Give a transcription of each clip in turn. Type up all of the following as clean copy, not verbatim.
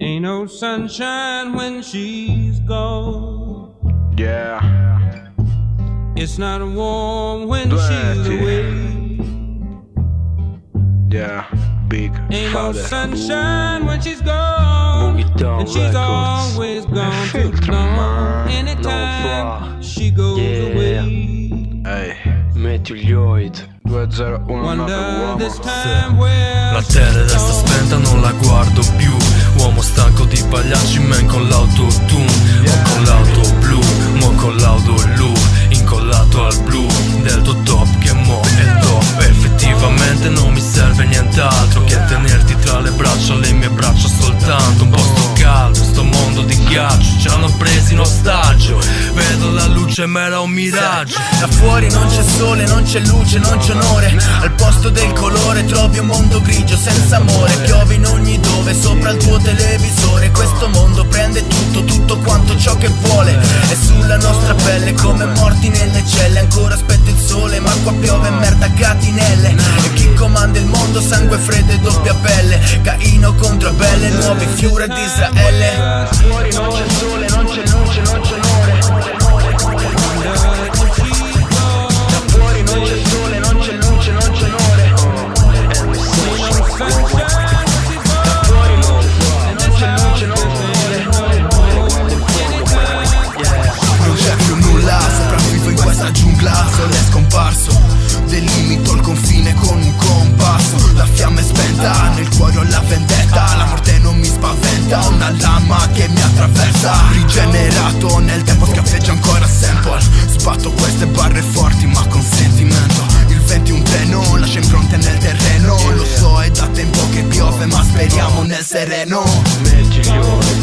Ain't no sunshine when she's gone. Yeah. It's not warm when she's away. Yeah, big Ain't no father. sunshine when she's gone. And she's always gone too long. Anytime she goes away. Ehi, Matthew Lloyd 201 Wonder this uomo. time where La terra resta spenta, non la guardo più. Uomo stanco di pagliacci, man con l'autotune. O con l'auto blu, mo con l'auto blu. Incollato al blu del tuo top che mo è top. Effettivamente non mi serve nient'altro che tenerti tra le braccia, le mie braccia soltanto. Un posto caldo, sto mondo di ghiaccio, ci hanno presi in ostaggio. Vedo la luce ma era un miraggio. Da fuori non c'è sole, non c'è luce, non c'è onore. Al posto del colore trovi un mondo grigio senza amore. Piove in ogni dove, sopra il tuo televisore. Questo mondo prende tutto, tutto quanto ciò che vuole. E sulla nostra pelle come morti nelle celle. Ancora aspetta il sole ma qua piove merda a catinelle. E chi comanda il mondo sangue freddo e doppia pelle. Caino contro Abele, nuovi fiori di Israele. Fuori non c'è sole, non c'è luce, non c'è onore. Da fuori non c'è sole, non c'è luce, non c'è onore. Da fuori non c'è luce, non c'è onore. Non c'è più nulla, sopravvivo in questa giungla. Sole è scomparso, delimito il confine con un compasso. La fiamma è spenta, nel cuore ho la vendetta. La morte non mi spaventa, una lama che mi attraversa. Rigenerato nel tempo, schiaffeggia ancora sample. Sbatto queste barre forti ma con sentimento. Il vento è un treno, lascia impronte nel terreno. Lo so è da tempo che piove ma speriamo nel sereno.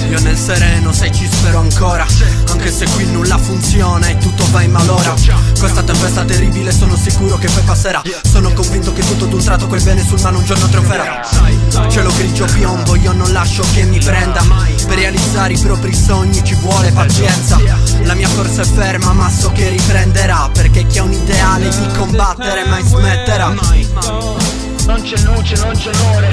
Io nel sereno, sai ci spero ancora. Anche se qui nulla funziona e tutto va in malora. Questa tempesta terribile sono sicuro che poi passerà. Sono convinto che tutto d'un tratto quel bene sul mano un giorno trionferà. Cielo grigio piombo, io non lascio che mi prenda. Per realizzare i propri sogni ci vuole pazienza. La mia corsa è ferma ma so che riprenderà. Perché chi ha un ideale di combattere mai smetterà. Non c'è luce, non c'è onore.